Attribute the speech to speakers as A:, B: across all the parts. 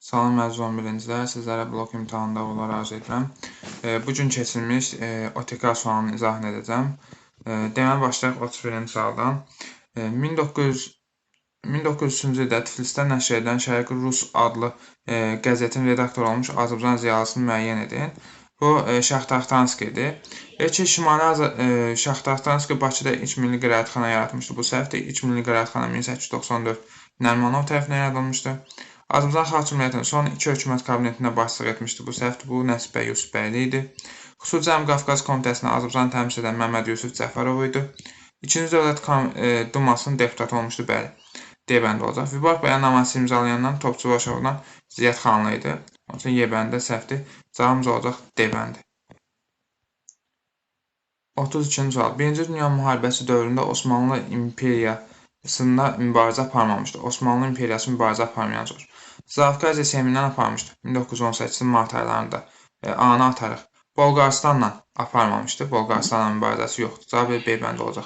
A: Salam əziz 11-cilər, sizlərə blok imtahanında uğurlar arzu edirəm. Bugün keçirilmiş OTK sualını izah edəcəm. Deməli, başlayaq 31-ci sualdan. 1903-cü ildə Tiflisdə nəşr edilən Şərqi Rus adlı qəzetin redaktoru olmuş Azərbaycan ziyalısını müəyyən edin. Bu Şaxtarxanskidir. Ki, Şaxtarxanski Bakıda ilk milli qiraətxana yaratmışdı. Bu səhvdir. İlk milli qiraətxana 1894 Nərimanov tərəfindən yaradılmışdı. Azərbaycan Xalq Cümhuriyyətinin son iki hökumət kabinetində başçılıq etmişdi. Bu səhvdir. Bu Nəsibbəy Yusufbəyli idi. Xüsusi Cəmi Qafqaz Komitəsində Azərbaycanı təmsil edən Məmməd Yusuf Cəfərov idi. İkinci Dövlət Dumasının deputatı olmuşdu. Bəli. D bəndi olacaq. Vibar bəyannaməsi imzalayandan Topçu Başoğlu'dan Ziyyət xanlı idi. Onun üçün Y bəndi səhvdir. Cavabımız olacaq D bəndi. 32-ci sual. Birinci Dünya müharibəsi dövründə Osmanlı İmperiyasında mübarizə aparmamışdı. Osmanlı İmperiyası mübarizə aparmayan olur. Zavqaziya Seymindən aparmışdı. 1918-ci mart aylarında. A-nı atarıq. Bolqarıstanla aparmamışdı. Bolqarıstanla mübarizəsi yoxdur. Cavab B bəndi olacaq.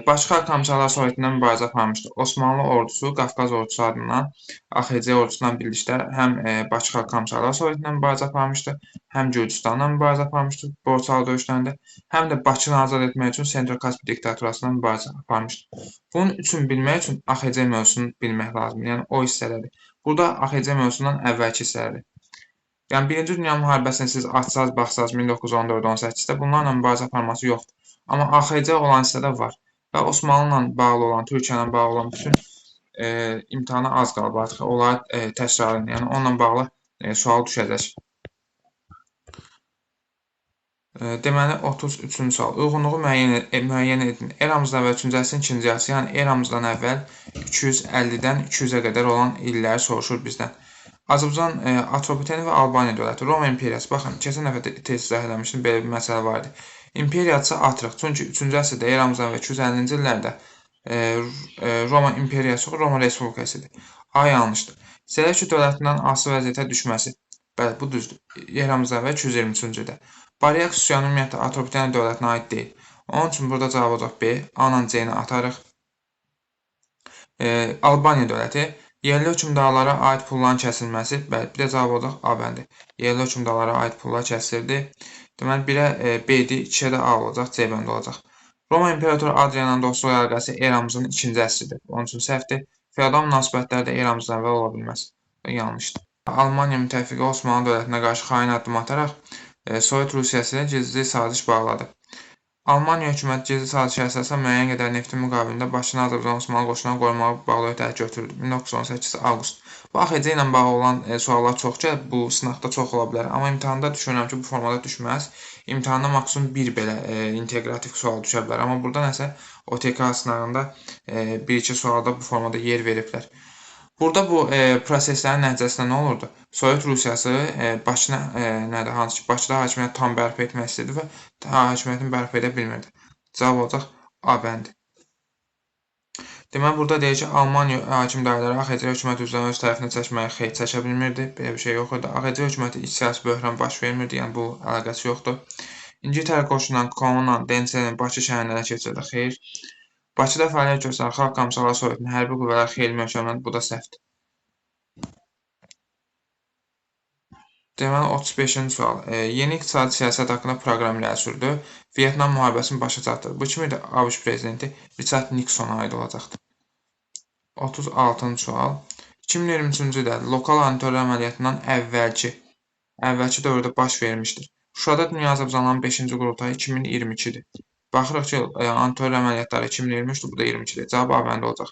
A: Bakı Xalq Komissarları Sovyetindən mübarizə aparmışdı. Osmanlı ordusu Qafqaz ordusu adından AXC ordusuna birlikdə həm Bakı Xalq Komissarları Sovyetindən mübarizə aparmışdı, həm Gürcüstanla mübarizə aparmışdı Borçalı döyüşlərində, həm də Bakını azad etmək üçün Sentro-Kaspi diktaturasından mübarizə aparmışdı. Bunun üçün bilmək üçün AXC mövzusunu bilmək lazımdır. Yəni o hissələri. Burada AXC mövzusundan əvvəlki hissələri. Yəni Birinci Dünya müharibəsini siz açsaz, baxsaz 1914-18-də bunlarla mübarizə aparması yoxdur. Amma AXC olan hissədə var. Və Osmanlıla bağlı olan, Türkiyələ bağlı olan bütün imtahana az qalıb artıq. Onları təkrarlayın. Yəni onunla bağlı sual düşəcək. Deməli 33-cü sual. Uyğunluğu müəyyən edin. Eramızdan əvvəl 3-cü əsrin 2-ci yarısı, yəni eramızdan əvvəl 250-dən 200-ə qədər olan illəri soruşur bizdən. Azərbaycan, Atropateni və Albaniya dövləti, Roma İmperiyası. Baxın, keçən dəfə tez izah eləmişdim, belə bir məsələ var idi. İmperiyaçı atırıq. Çünki 3-cü əsrdə eramızdan və 250-ci illərdə Roma İmperiyası yox, Roma Respublikasıdır. A yanlışdır. Selevki dövlətindən asılı vəziyyətə düşməsi. Bəli, bu düzdür. Eramızdan və 223-cü ildə. Bariyak üsyanı ümumiyyətlə Atropateni dövlətinə aid deyil. Onun üçün burada cavab olacaq B. A-la C-ni atarıq. Albaniya dövləti. Yerli hökmdarlara aid pulların kəsilməsi. Bəli, bir də cavab olacaq A bəndi. Yerli hökmdarlara aid pullar kəsilirdi. Deməli, 1-ə B-dir, 2-ə də A olacaq, C bəndi olacaq. Roma İmperatoru Adrianın dostluq əlaqəsi eramızın 2-ci əsridir. Onun üçün səhvdir. Feodal münasibətlər də eramızdan əvvəl ola bilməz. Yanlışdır. Almaniya müttəfiqi Osmanlı dövlətinə qarşı xain addım ataraq Sovet Rusiyası ilə gizli saziş bağladı. Almaniya hökuməti gizli sazişə əsasən müəyyən qədər neftin müqabilində Bakını Azərbaycan Osmanlı qoşunlarına qorumağa bağlı öhdəlik götürdü. 1918 avqust. Bu AXC ilə bağlı olan suallar çox gəlir. Bu sınaqda çox ola bilər. Amma imtahanda düşünürəm ki, bu formada düşməz. İmtahanda maksimum bir belə inteqrativ sual düşə bilər. Amma burada nəsə OTK sınağında bir-iki sualda bu formada yer veriblər. Burada bu proseslərin nəticəsində nə olurdu? Sovet Rusiyası Bakıda hakimiyyət tam bərpa etmək istədi və hakimiyyətini bərpa edə bilmirdi. Cavab olacaq A bəndi. Deməli, burada deyir ki, Almaniya hakimdarları AXC hökumət üzrə öz tərəfinə çəkməyə xeyir çəkə bilmirdi. Belə bir şey yox idi. AXC hökuməti iç siyasi böhran baş vermirdi. Yəni bu əlaqəsi yoxdur. İngiltərə qoşunlarının Konla, Denselin Bakı şəhərlərinə keçirdi. Xeyr. Bakıda fəaliyyət göstərən Xalq Komissarları Sovetinin hərbi qüvvələr xeyli möhkəmləndi. Bu da səhvdir. Deməli, 35-ci sual. Yeni iqtisadi siyasət haqqında proqram irəli sürdü. Vyetnam müharibəsini başa çatdırdı. Bu kim idi? ABŞ prezidenti Richard Nixona aid olacaqdır. 36-cı sual. 2023-cü ildə lokal antiterror əməliyyatından əvvəlki dövrdə baş vermişdir. Şuşada Dünya Azərbaycanların 5-ci qurultayı 2022-dir. Baxırıq ki, antiterror əməliyyatları 2023-dür, bu da 22-dir. Cavab A bəndə olacaq.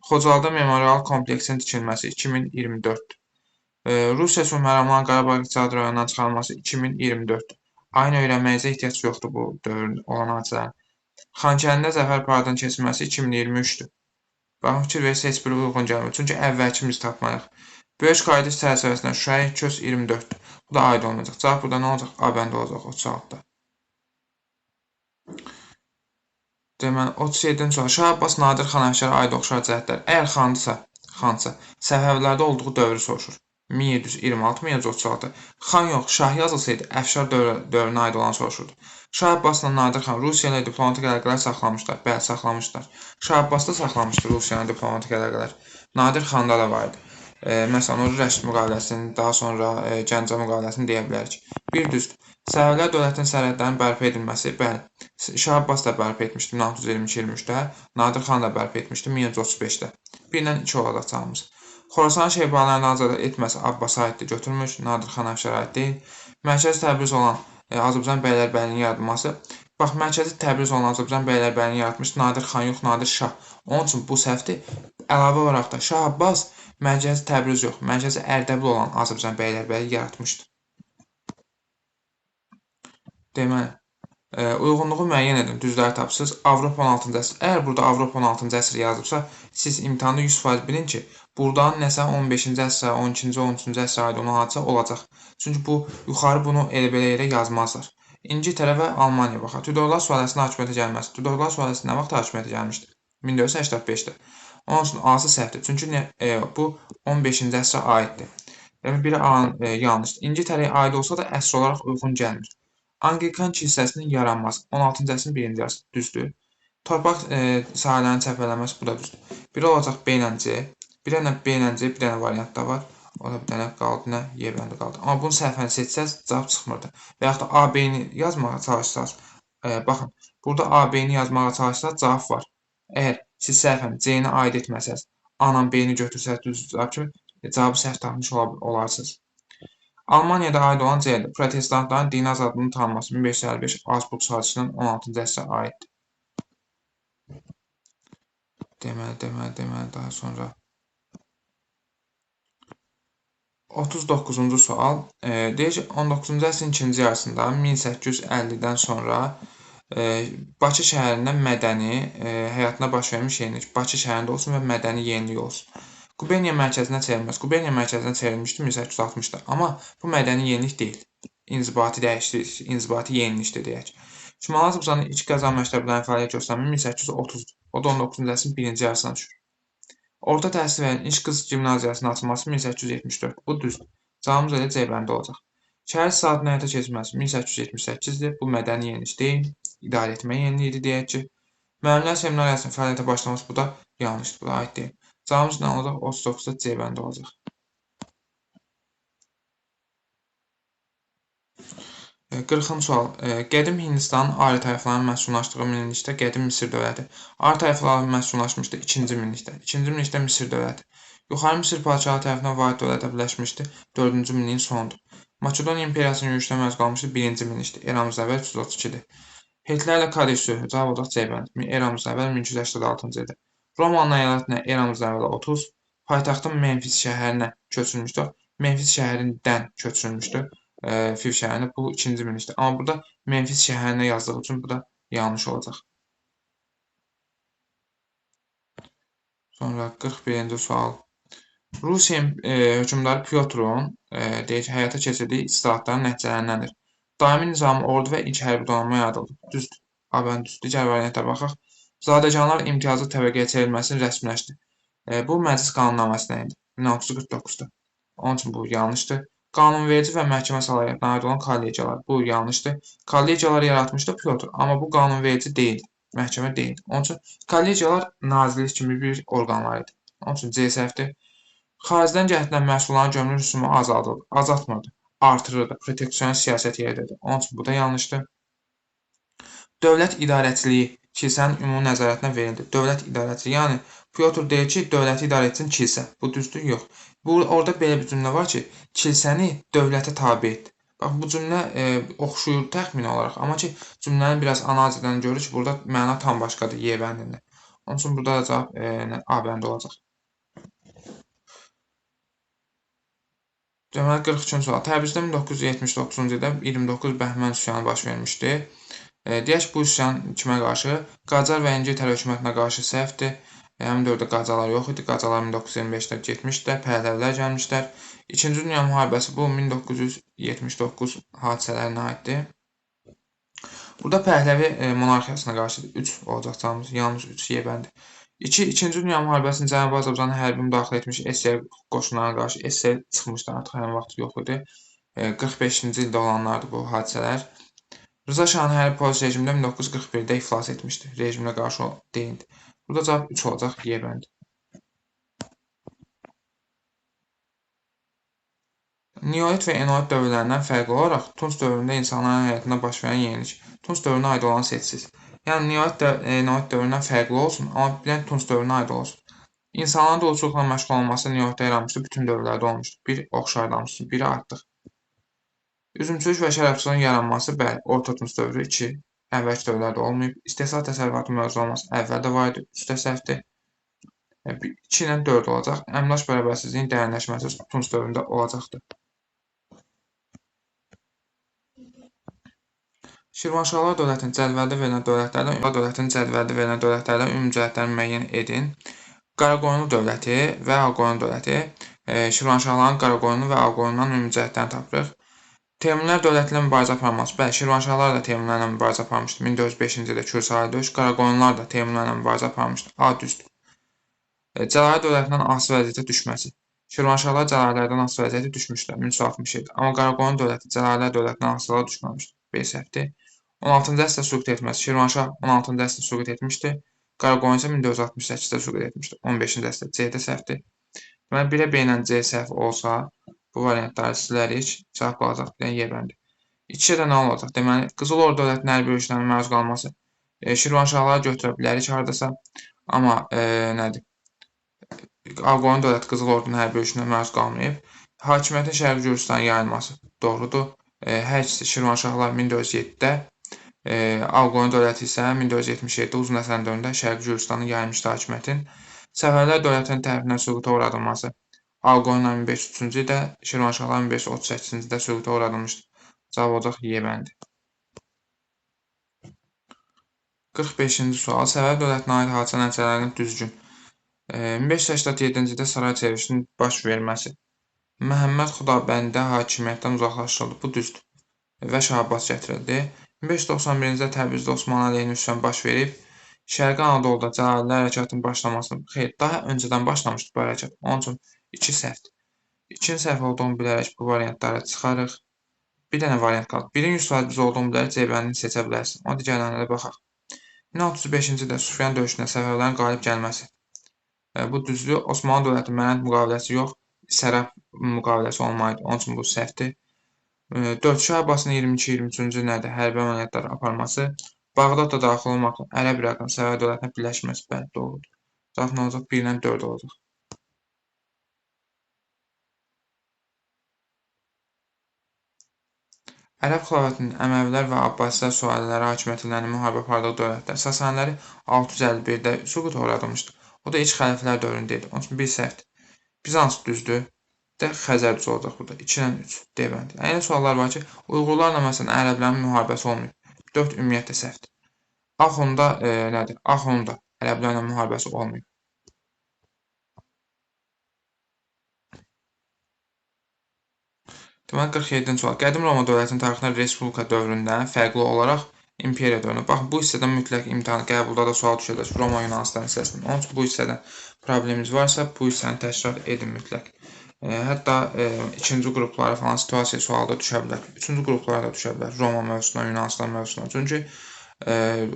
A: Xocalıda memorial kompleksin tikilməsi 2024-dür. Rusiya Sülhməramlıların Qarabağ İqtisadi rayonundan çıxarılması 2024-dür. Ayını öyrənməyinizə ehtiyac yoxdur bu dövrün olan hadisələrin. Xankərində Zəfər paradının keçirilməsi 2023-dür. Baxın, fikir verirsə heç biri uyğun gəlmir. Çünki əvvəlki biz tapmalıyıq. Böyük qayıdış çərçivəsində Şuşaya köç 24-dür. Bu da aid olmayacaq. Cavab burada nə olacaq? A bəndə olacaq 36-da. Deməli, 37-ci sual. Şah Abbas Nadir xan Əfşara aid oxşar cəhətlər. Əgər xansa, Səfəvilərdə olduğu dövrü soruşur. 1726-1736. Xan yox, şah yazılsaydı, Əfşar dövrünə aid olan soruşurdu. Şah Abbasla Nadir xan Rusiya ilə diplomatik əlaqələr saxlamışlar. Bəli, saxlamışlar. Şah Abbas da saxlamışdı Rusiya ilə diplomatik əlaqələr. Nadir xanda da var idi. Məsələn, o Rəşid müqaviləsini, daha sonra Gəncə müqaviləsini deyə bilərik. Bir düzdür. Səfəvilər dövlətinin sərhədlərinin bərpa edilməsi, bəli, Şah Abbas da bərpa etmişdi 1622-23-də, Nadir xan da bərpa etmişdi 1135-də. 1-dən 2 olacaq cavabımız. Xorasan Şeybalarını azad etməsi Abbasa aiddir, götürmüş, Nadir xan Əfşara aid deyil. Mərkəzi Təbriz olan Azərbaycan Bəylərbəyinin yaradılması. Bax, mərkəzi Təbriz olan Azərbaycan Bəylərbəyini yaratmış Nadir xan yox, Nadir Şah. Onun üçün bu səhvdir. Əlavə olaraq da Şah Abbas mərkəzi Təbriz yox, mərkəzi Ərdəbil olan Azərbaycan Bəylərbəyi yaratmışdı. Deməli, uyğunluğu müəyyən edin, düzləri tapırsınız. Avropa 16-cı əsr. Əgər burada Avropa 16-cı əsr yazıbsa, siz imtahanda 100% bilin ki, buradan nəsə 15-ci əsrə, 12-ci, 13-cü əsrə aid olan hadisə olacaq. Çünki bu yuxarı bunu elə belə yerə yazmazlar. İngiltərə və Almaniya baxaq. Tudorlar sülaləsinin hakimiyyətə gəlməsi. Tudorlar sülaləsi nə vaxt hakimiyyətə gəlmişdi? 1485-də. Onun üçün A-sı səhvdir. Çünki bu 15-ci əsrə aiddir. Yəni biri yanlışdır. İngiltərəyə aid olsa da əsr olaraq uyğun gəlmir. Anglikan kilsəsinin yaranması 16-cı əsrin 1-ci yarısı düzdür. Torpaq sahələrinin çəpərlənməsi bu da düzdür. Biri olacaq B ilə C, bir dənə B ilə C, bir dənə variant da var. O da bir dənə qaldı, nə Y bəndi qaldı. Amma bunun səhvini seçsəz cavab çıxmırdı. Və yaxud da AB-ni yazmağa çalışsaz, baxın, burada AB-ni yazmağa çalışsaz cavab var. Əgər siz səhvən C-ni aid etməsəz, A-la B-ni götürsəz düz cavab kimi cavabı səhv tapmış olarsınız. Almaniyada aid olan C-dir. Protestantların dini azadlığının tanınması 1555 Augsburg sazişinin 16-cı əsrə aiddir. Deməli, daha sonra 39-cu sual. Deyir ki, 19-cu əsrin ikinci yarısında 1850-dən sonra Bakı şəhərində mədəni həyatına baş vermiş yenilik. Bakı şəhərində olsun və mədəni yenilik olsun. Quberniyya mərkəzinə çevrilməsi. Quberniyya mərkəzinə çevrilmişdi 1860-da. Amma bu mədəni yenilik deyil. İnzibati dəyişiklik, inzibati yenilikdir deyək. Şimali Azərbaycanın ilk qəza məktəblərinin fəaliyyət göstərməsi 1830-dur. O da 19-cu əsrin birinci yarısına düşür. Orta təhsil verən ilk qız gimnaziyasının açılması 1874. Bu düzdür. Cavabımız elə C bəndi olacaq. Şəhər saatının həyata keçirilməsi 1878-dir. Bu mədəni yenilik deyil. İdarə etmə yeniliyidir deyək ki. Müəllimlər seminariyasının fəaliyyətə başlaması bu da yanlışdır. Bu da aid deyil. Cavabımız nə olacaq? 39-da C bəndi olacaq. 40-cı sual. Qədim Hindistanın Arya tayfalarının məskunlaşdığı minillikdə qədim Misir dövləti. Arya tayfaları məskunlaşmışdı 2-ci minillikdə. 2-ci minillikdə Misir dövləti. Yuxarı Misir padşahı tərəfindən vahid dövlətə birləşmişdi 4-cü minilliyin sonudur. Makedoniya imperiyasının yürüşdə məruz qalmışdı 1-ci minillikdə. Eramızdan əvvəl 332-dir. Hitlerlə Kadeş sülhü. Cavab olacaq C bəndi. Eramızdan əvvəl 1286-cı ildir. Romanın əyalətinə eramızdan əvvəl 30, paytaxtın Memfis şəhərinə köçürülmüşdü. Memfis şəhərindən köçürülmüşdü. Fil şəhərinə bu 2-ci minillikdir. Amma burada Memfis şəhərinə yazdığı üçün bu da yanlış olacaq. Sonra 41-ci sual. Rusiya hökmdarı Pyotrun deyək, həyata keçirdiyi islahatların nəticələrindəndir. Daimi nizami ordu və ilk hərbi donanma yaradıldı. Düzdür. A bəndi düzdür. Digər variantlara baxaq. Zadəganlar imtiyazlı təbəqəyə çevrilməsini rəsmiləşdi. Bu məclis qanunnaməsinə idi 1649-da. Onun üçün bu yanlışdır. Qanunverici və məhkəmə səlahiyyətinə aid olan kollegiyalar. Bu yanlışdır. Kollegiyaları yaratmışdı Pyotr, amma bu qanunverici deyildi. Məhkəmə deyildi. Onun üçün kollegiyalar nazirlik kimi bir orqanlar idi. Onun üçün C səhvdir. Xaricdən gətirilən məhsulların gömrük rüsumu azaltmırdı, artırırdı. Proteksionist siyasət yeridirdi. Onun üçün bu da yanlışdır. Dövlət idarəçiliyi kilsənin ümumi nəzarətinə verildi. Dövlət idarəçiliyi, yəni Pyotr deyir ki, dövləti idarə etsin kilsə. Bu düzdür? Yox. Orada belə bir cümlə var ki, kilsəni dövlətə tabe etdi. Bax, bu cümlə oxşuyur təxmini olaraq. Amma ki, cümləni biraz analiz edən görür ki, burada məna tam başqadır Y bəndində. Onun üçün burada da cavab A bəndi olacaq. Deməli, 43-cü sual. Təbrizdə 1979-cu ildə 29 bəhmən üsyanı baş vermişdi. Deyək ki, bu üsyan kimə qarşı? Qacar və İngiltərə hökumətinə qarşı səhvdir. Həmin dövrdə qacalar yox idi. Qacalar 1925-də getmişdilər, Pəhləvilər gəlmişlər. İkinci Dünya müharibəsi bu 1979 hadisələrinə aiddir. Burada Pəhləvi monarxiyasına qarşı 3 olacaq cavabımız. Yalnız 3 Y bəndi. 2. İkinci Dünya müharibəsində Cənubi Azərbaycanın hərbi müdaxilə etmiş SSR qoşunlarına qarşı SSR çıxmışdı, artıq həmin vaxt yox idi. 45-ci ildə olanlardır bu hadisələr. Rıza Şahın hərbi polis rejimində 1941-də iflas etmişdi. Rejiminə qarşı deyildi. Burada cavab 3 olacaq Y bəndi. Neolit və enolit dövrlərindən fərqli olaraq Tunc dövründə insanların həyatında baş verən yenilik. Tunc dövrünə aid olan seçsiz. Yəni Neolit enolit dövründən fərqli olsun, amma bir dənə Tunc dövrünə aid olsun. İnsanların duluzçuluqla məşğul olması Neolitdə yaranmışdı, bütün dövrlərdə olmuşdu. Bir oxşarlamışdı, biri artıq. Üzümçülük və şərabçılığın yaranması, bəli, Orta Tunc dövrü 2, əvvəlki dövrlərdə olmayıb. İstehsal təsərrüfatı mövzu olması əvvəldə var idi, üstə səhvdir. 2 ilə 4 olacaq. Əmlak bərabərsizliyin dərinləşməsi Tunc dövründə olacaqdır. Şirvanşahlar dövlətinin cədvəldə verilən dövlətlərdən ümumi cəhətlərini müəyyən edin. Qaraqoyunlu dövləti və Ağqoyunlu dövləti. Şirvanşahların Qaraqoyunlu və Ağqoyunludan ümumi cəhətlərini tapırıq. Teymurilər dövləti ilə mübarizə aparması. Bəli, Şirvanşahlar da Teymurlərlə mübarizə aparmışdı. 1405-ci ildə Kürsali döyüş. Qaraqoyunlular da Teymurlərlə mübarizə aparmışdı. A düzdür. Cəlair dövlətindən asılı vəziyyətə düşməsi. Şirvanşahlar Cəlairlərdən asılı vəziyyətə düşmüşdülər 1367. Amma Qaraqoyunlu dövləti Cəlairlər dövlətindən asılığa düşməmişdi. B səhvdir. 16-cı əsrdə süqut etməsi. Şirvanşah 16-cı əsrdə süqut etmişdi. Qaraqoyun isə 1468-də süqut etmişdi. 15-ci əsrdə. C-də səhvdir. Deməli, 1-ə B ilə C səhv olsa, bu variantları silərik. Cavab qalacaq bir dənə Y bəndi. 2-də də nə olacaq? Deməli, Qızıl Ordu dövlətinin hərbi yürüşlərinə məruz qalması. Şirvanşahları götürə bilərik hardasa. Amma nədir? Ağqoyun dövləti Qızıl Ordunun hərbi yürüşünə məruz qalmayıb. Hakimiyyətin Şərqi Gürcüstana yayılması doğrudur. Hər ikisi Şirvanşahlar 1407-də, Ağqoyun dövləti isə 1477-də Uzun Həsən dövründə Şərqi Gürcüstanı yayılmışdı hakimiyyətin. Səfəvilər dövlətinin tərəfindən süquta uğradılması. Ağqoyunlar 1503-cü ildə, Şirvanşahlar 1538-ci ildə süquta uğradılmışdı. Cavab olacaq Y bəndi. 45-ci sual. Səfəvər dövlətinə aid hadisə nəticələrini düzgün. 1587-ci ildə saray çevrilişinin baş verməsi. Məhəmməd Xudabəndə hakimiyyətdən uzaqlaşdırıldı. Bu düzdür. Və Şah Abbas gətirildi. 1591-ci ildə Təbrizdə Osmanlı əleyhinə üsyan baş verib. Şərqi Anadoluda Cəlallilər hərəkatının başlamasını, xeyr, daha öncədən başlamışdı bu hərəkat. Onun üçün 2 səhvdir. 2-nin səhv olduğunu bilərək bu variantları çıxarıq. Bir dənə variant qaldı. 1-in 100% düz olduğunu bilərək C bəndini seçə bilərsin. O digərlərinə də baxaq. 1635-ci ildə Sufyan döyüşündə Səfəvərlərin qalib gəlməsi. Bu düzdür. Osmanlı dövləti mənət müqaviləsi yox, sərəf müqaviləsi olmalıdır. Onun üçün bu səhvdir. 4. Şah Abbasın 22-23-cü illərdə hərbi əməliyyatlar aparması. Bağdadda daxil olmaqla Ərəb İraqın Səfəvər dövlətinə birləşməsi. Bəli, doğrudur. Cavab nə olacaq? 1 ilə 4 olacaq. Ərəb xilafətinin Əməvilər və Abbasilər sülalələri hakimiyyətlərini müharibə apardığı dövlətlər Sasaniləri 651-də süquta uğradılmışdı. O da ilk xəlifələr dövründə idi. Onun üçün bir səhvdir. Bizans düzdür. də Xəzər düz olacaq burada. 2 ilə 3 D bəndi. Elə suallar var ki, Uyğurlarla məsələn ərəblərin müharibəsi olmayıb. 4 ümumiyyətlə səhvdir. Axunda nədir? Axunda ərəblərlə müharibəsi olmayıb. Deməli 47-ci sual. Qədim Roma dövlətinin tarixində Respublika dövründən fərqli olaraq imperiya dövrünə. Baxın, bu hissədən mütləq imtahan qəbulda da sual düşəcək. Roma Yunanistan hissəsindən. Onun üçün bu hissədən problemimiz varsa, bu hissəni təkrar edin mütləq. Hətta ikinci qruplara falan situasiya sualı da düşə bilər. Üçüncü qruplara da düşə bilər. Roma mövzusuna, Yunanistan mövzusuna. Çünki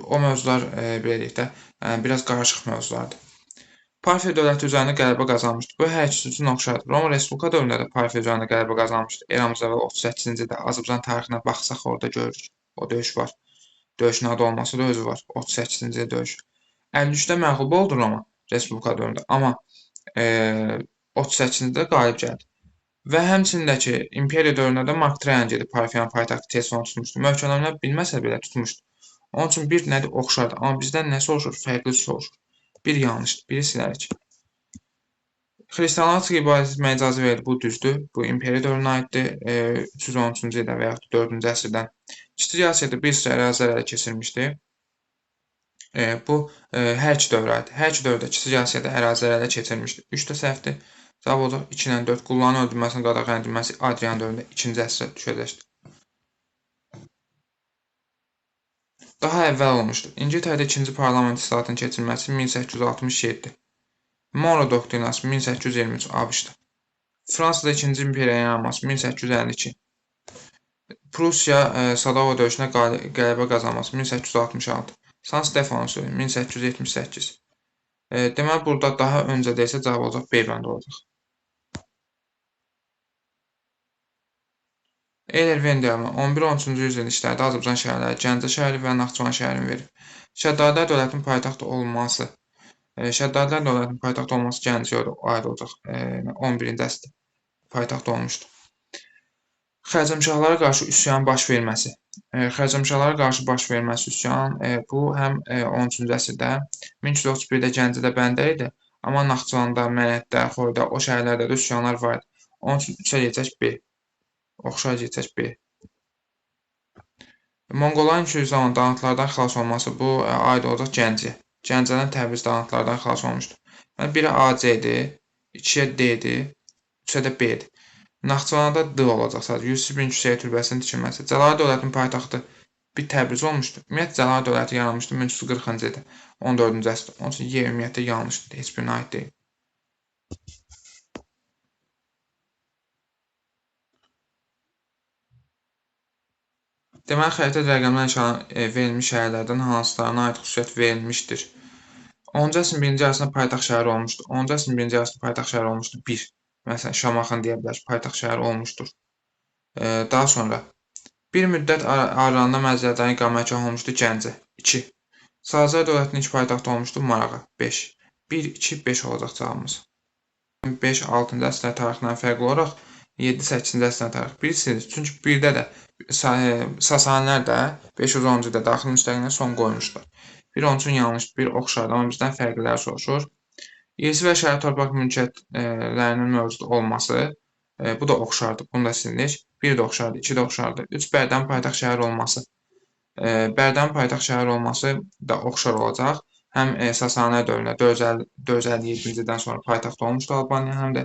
A: o mövzular belə deyək də, biraz qarışıq mövzulardır. Parfiya dövləti üzərində qələbə qazanmışdı. Bu hər ikisi üçün oxşardır. Roma Respublika dövründə də Parfiya üzərində qələbə qazanmışdı. Eramız əvvəl 38-ci ildə Azərbaycan tarixinə baxsaq orada görürük. O döyüş var. Döyüşün adı olması da özü var. 38-ci il döyüş. 53-də məğlub oldu Roma Respublika dövründə. Amma 38-ci ildə qalib gəldi. Və həmçində ki, imperiya dövründə də Mark Trayan gedib Parfiyanın paytaxtı Tesonu tutmuşdu. Möhkəmlənmə bilməsə belə tutmuşdu. Onun üçün bir nədir oxşardır. Amma bizdən nə soruşur? Fərqli soruşur. Bir yanlışdır. Biri silərik. Xristianlığa çıxıb ibadət etməyə icazə verir. Bu düzdür. Bu imperiya dövrünə aiddir. 313-cü ildə və yaxud 4-cü əsrdən. Kiçik Asiyada bir sıra ərazilər ələ keçirmişdi. Bu hər iki dövrə aiddir. Hər iki dövrdə Kiçik Asiyada ərazilər ələ keçirmişdi. 3 də səhvdir. Cavab olacaq 2 ilə 4. Qulların öldürməsinin qadağan edilməsi Adrian dövründə 2-ci əsrə düşəcəkdir. Daha əvvəl olmuşdur. İngiltərədə ikinci parlament islahatının keçirilməsi 1867. Monroe doktrinası 1823 ABŞ-da. Fransada ikinci imperiyanın yaranması 1852. Prusiya Sadova döyüşünə qələbə qazanması 1866. San Stefano sülhü 1878. Deməli burada daha öncədə isə cavab olacaq B bəndi olacaq. Eyler-Venn 11-13-cü yüzün işlərdə Azərbaycan şəhərləri Gəncə şəhəri və Naxçıvan şəhərini verir. Şəddadilər dövlətinin paytaxtı olması. Şəddadilər dövlətinin paytaxtı olması Gəncəyə aid olacaq. 11-ci əsrdə paytaxt olmuşdur. Xərcəmşahlara qarşı üsyanın baş verməsi. Xərcəmşahlara qarşı baş verməsi üsyan, bu həm 13-cü əsrdə 1231-də Gəncədə bəndə idi, amma Naxçıvanda, Mənətdə, Xoyda, o şəhərlərdə də üsyanlar var idi. Onun üçün 3-ə geçək B. Oxşar geçək B. Monqolların yürüyüş zamanı dağıntılardan xilas olması bu aid olacaq Gəncəyə. Gəncədən Təbriz dağıntılardan xilas olmuşdur. Yəni, biri AC-dir, 2-yə D-dir, 3-ə də B-dir. Naxçıvanda D olacaq sadəcə. Yusif bin Küçəyə türbəsinin tikilməsi. Cəlalə dövlətinin paytaxtı bir Təbriz olmuşdur. Ümumiyyətlə, Cəlalə dövləti yaranmışdır 1340-cı ildə, 14-cü əsrdə. Onun üçün Y ümumiyyətlə yanlışdır, heç birinə aid deyil. Deməli, xəritə rəqəmlər nişanı verilmiş şəhərlərdən hansılarına aid xüsusiyyət verilmişdir? 10-cu əsrin birinci yarısında paytaxt şəhəri olmuşdur. 10-cu əsrin birinci yarısında paytaxt şəhəri olmuşdur. 1. Məsələn, Şamaxın deyə bilər ki, paytaxt şəhəri olmuşdur. Daha sonra bir müddət aralarında məzələrdən iqamətgah olmuşdur Gəncə. 2. Sazilər dövlətinin ilk paytaxtı olmuşdur Marağa. 5. 1, 2, 5 olacaq cavabımız. 5, 6-cı əsrlər tarixindən fərqli olaraq 7, 8-ci əsrlər tarixi. Bilirsiniz, çünki birdə də Sasanilər də 510-cu ildə daxili müstəqilliyə son qoymuşlar. Bir onun üçün yanlışdır, bir oxşardır, amma bizdən fərqliləri soruşur. İrsi və şəhər torpaq mülkiyyətlərinin mövcud olması, bu da oxşardır, bunu da silinir. 1 də oxşardır, 2 də oxşardır. 3 Bərdənin paytaxt şəhər olması. Bərdənin paytaxt şəhər olması da oxşar olacaq. Həm Sasanilər dövründə 457-ci ildən sonra paytaxt olmuşdu Albaniya, həm də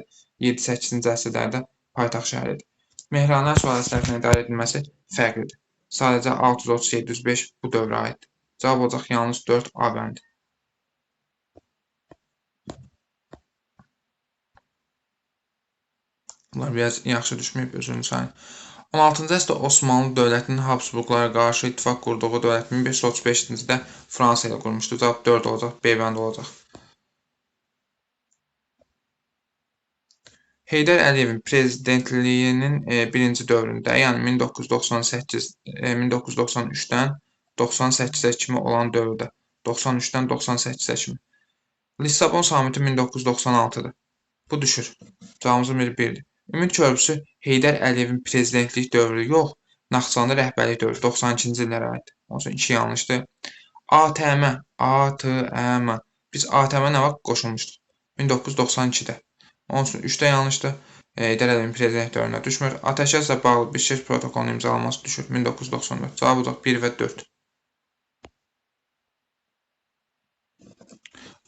A: 7-8-ci əsrlərdə paytaxt şəhəridir. Mehranilər sülaləsi tərəfindən idarə edilməsi fərqlidir. Sadəcə 630-705 bu dövrə aiddir. Cavab olacaq yalnız 4 A bəndi. Bunlar biraz yaxşı düşməyib, özünü sayın. 16-cı əsrdə Osmanlı dövlətinin Habsburqlara qarşı ittifaq qurduğu dövlət 1535-ci ildə Fransa ilə qurmuşdu. Cavab 4 olacaq, B bəndi olacaq. Heydər Əliyevin prezidentliyinin birinci dövründə, yəni 1993-dən 98-ə kimi olan dövrdə, 93-dən 98-ə kimi. Lissabon samiti 1996-dır. Bu düşür. Cavabımızın biri 1-dir. Ümid körpüsü Heydər Əliyevin prezidentlik dövrü yox, Naxçıvanda rəhbərlik dövrü 92-ci illərə aiddir. Onun üçün 2 yanlışdır. ATM. Biz ATM nə vaxt qoşulmuşduq? 1992-də. Onun üçün 3-də yanlışdır. Heydər Əliyevin prezidentlik dövrünə düşmür. Atəşkəslə bağlı Bişkek protokolunun imzalanması düşür 1994. Cavab olacaq 1 və 4.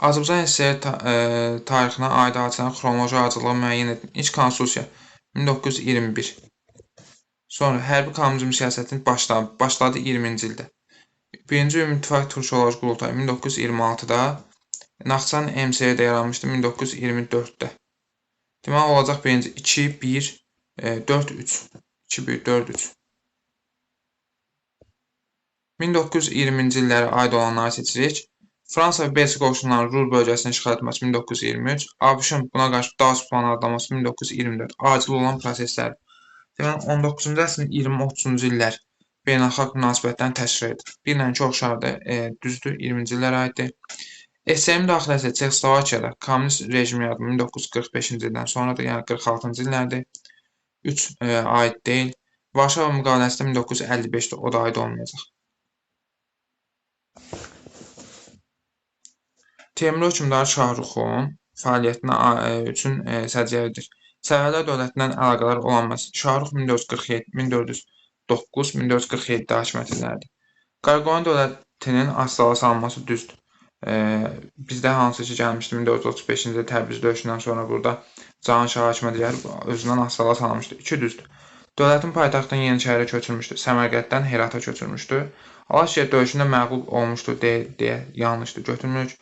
A: Azərbaycan SSR tarixinə aid hadisələrin xronoloji ardıcılığı müəyyən edin. İlk konstitusiya 1921. Sonra hərbi kommunizm siyasətinin başladı 20-ci ildə. Birinci Ümumİttifaq Türkçoloji Qurultayı 1926-da, Naxçıvan MSR-də yaranmışdı 1924-də. Deməli olacaq birinci 2, 1, 4, 3. 2, 1, 4, 3. 1920-ci illərə aid olanları seçirik. Fransa və Belçika qoşunlarının Ruhr bölgəsini işğal etməsi 1923, ABŞ-ın buna qarşı Dağız planı adlaması 1924. Acil olan proseslərdir. Deməli, 19-cu əsrin 20-30-cu illər beynəlxalq münasibətlərini təşkil edir. Bir ilə ki, oxşardır, düzdür, 20-ci illərə aiddir. SSR-in daxiləsi Çexoslovakiyada kommunist rejim yaradılıb 1945-ci ildən sonradır, yəni 46-cı illərdir. 3 aid deyil. Varşava müqaviləsi də 1955-də, o da aid olmayacaq. Teymuri hökmdarı Şahruxun fəaliyyətinə üçün səciyyəvidir. Səfəvilər dövlətindən əlaqələr olanması. Şahrux 1447, 1409, 1447-də hakimiyyət edərdi. Qaraqoyun dövlətinin asılı salınması düzdür. Bizdə hansı ki gəlmişdi 1435-ci ildə Təbriz döyüşündən sonra burada Cahanşah hakimiyyət edər, özündən asılı salınmışdı. 2 düzdür. Dövlətin paytaxtını Yenişəhərə köçürmüşdü. Səmərqəddən Herata köçürmüşdü. Alaşehir döyüşündə məğlub olmuşdu deyə yanlışdır, götürmürük.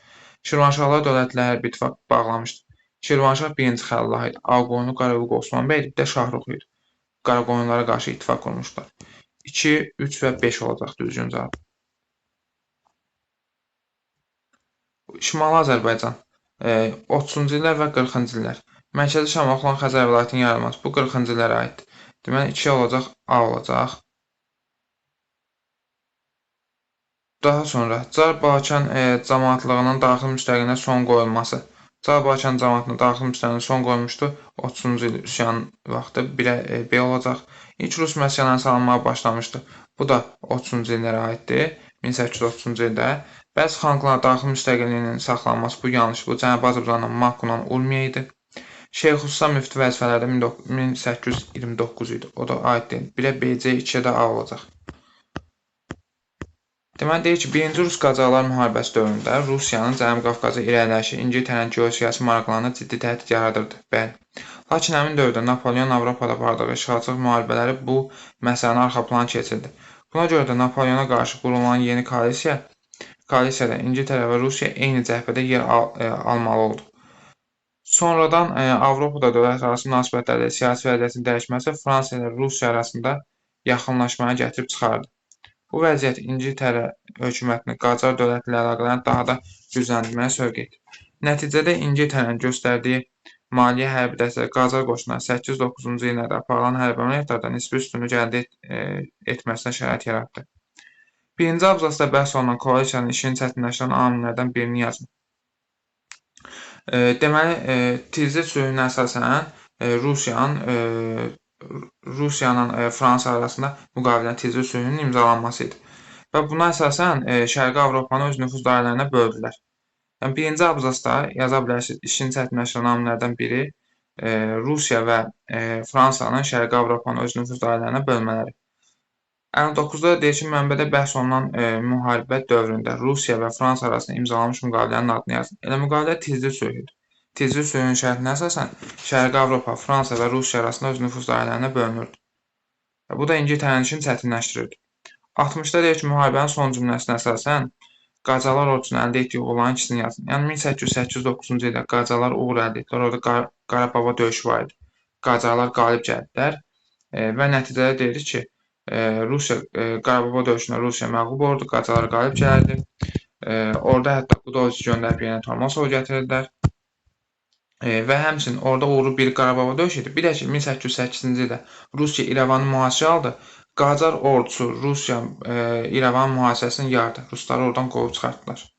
A: Şirvanşahlar dövlətləri bir ittifaq bağlamışdı. Şirvanşah 1-ci Xəllah idi. Ağqoyunlu Qarabük Osman bəy idi, bir də Şahruxu idi. Qaraqoyunlara qarşı ittifaq qurmuşlar. 2, 3 və 5 olacaq düzgün cavab. Şimali Azərbaycan 30-cu illər və 40-cı illər. Mərkəzi Şamaxı olan Xəzər vilayətinin yaranması bu 40-cı illərə aiddir. Deməli 2 olacaq, A olacaq. Daha sonra Çar Balkan cəmaətliyinin daxili müstəqiliyinə son qoyulması. Çar Balkan cəmaətinə daxili müstəqiliyinə son qoymuşdu 30-cu il üsyan vaxtı. B olacaq. İlk rus məskunları salınmağa başlamışdı. Bu da 30-cu illərə aiddir. 1830-cu ildə. Bəzi xalqların daxili müstəqilliyinin saxlanması bu yanlış. Bu Cənubi Azərbaycanla Makqla Urmiya idi. Şeyx Usta müftü vəzifələrdə 1829 idi. O da aid deyil. 1-ə B, C, 2-ə də A olacaq. Deməli deyir ki, 1-ci Rus Qacarlar müharibəsi dövründə Rusiyanın Cənubi Qafqaza irəliləyişi İngiltərənin geosiyasi maraqlarına ciddi təhdid yaradırdı. Bəli. Lakin həmin dövrdə Napoleon Avropada apardığı işğalçılıq müharibələri bu məsələni arxa plana keçirdi. Buna görə də Napoleona qarşı qurulan yeni koalisiyada İngiltərə və Rusiya eyni cəbhədə yer almalı oldu. Sonradan Avropada dövlətlərarası münasibətlərdə siyasi vəziyyətin dəyişməsi Fransa ilə Rusiya arasında yaxınlaşmaya gətirib çıxardı. Bu vəziyyət İngiltərə hökumətini Qacar dövləti ilə əlaqələrini daha da gücləndirməyə sövq etdi. Nəticədə İngiltərənin göstərdiyi maliyyə hərbi dəstəyi Qacar qoşunları 8-9-cu illərdə aparılan hərbi əməliyyatlarda nisbi üstünlük əldə etməsinə şərait yaratdı. Birinci abzasda bəhs olunan koalisiyanın işini çətinləşdirən amillərdən birini yazın. Deməli, Tilsit sülhünə əsasən Rusiyanın Fransa arasında müqavilən Tilsit sülhünün imzalanması idi. Və buna əsasən Şərqi Avropanı öz nüfuz dairələrinə böldülər. Yəni, birinci abzasda yaza bilərsiniz, işini çətinləşdirən amillərdən biri Rusiya və Fransanın Şərqi Avropanı öz nüfuz dairələrinə bölmələri. 59-da deyir ki, mənbədə bəhs olunan müharibə dövründə Rusiya və Fransa arasında imzalanmış müqavilənin adını yazın. Elə müqavilə Tilsit sülhüdür. Tilsit sülhünün şərtinə əsasən Şərqi Avropa, Fransa və Rusiya arasında öz nüfuz dairələrinə bölünürdü. Bu da İngiltərənin işini çətinləşdirirdi. 60-da deyir ki, müharibənin son cümləsinə əsasən Qacarlar ordusunun əldə etdiyi uğurların ikisini yazın. Yəni 1889-cu ildə Qacarlar uğur əldə etdilər. Orada Qarabağ döyüşü var idi. Qacarlar qalib gəldilər və nəticədə deyirik ki, Qarabağ döyüşündə Rusiya məğlub oldu, Qacarlar qalib gəldi. Orada hətta Qudoviç göndərib yeni Tormosov gətirdilər. Və həmçinin orada uğurlu bir Qarabağ döyüşü idi. Bir də ki, 1808-ci ildə Rusiya İrəvanı mühasirəyə aldı. Qacar ordusu İrəvan mühasirəsini yardı. Rusları oradan qovub çıxartdılar.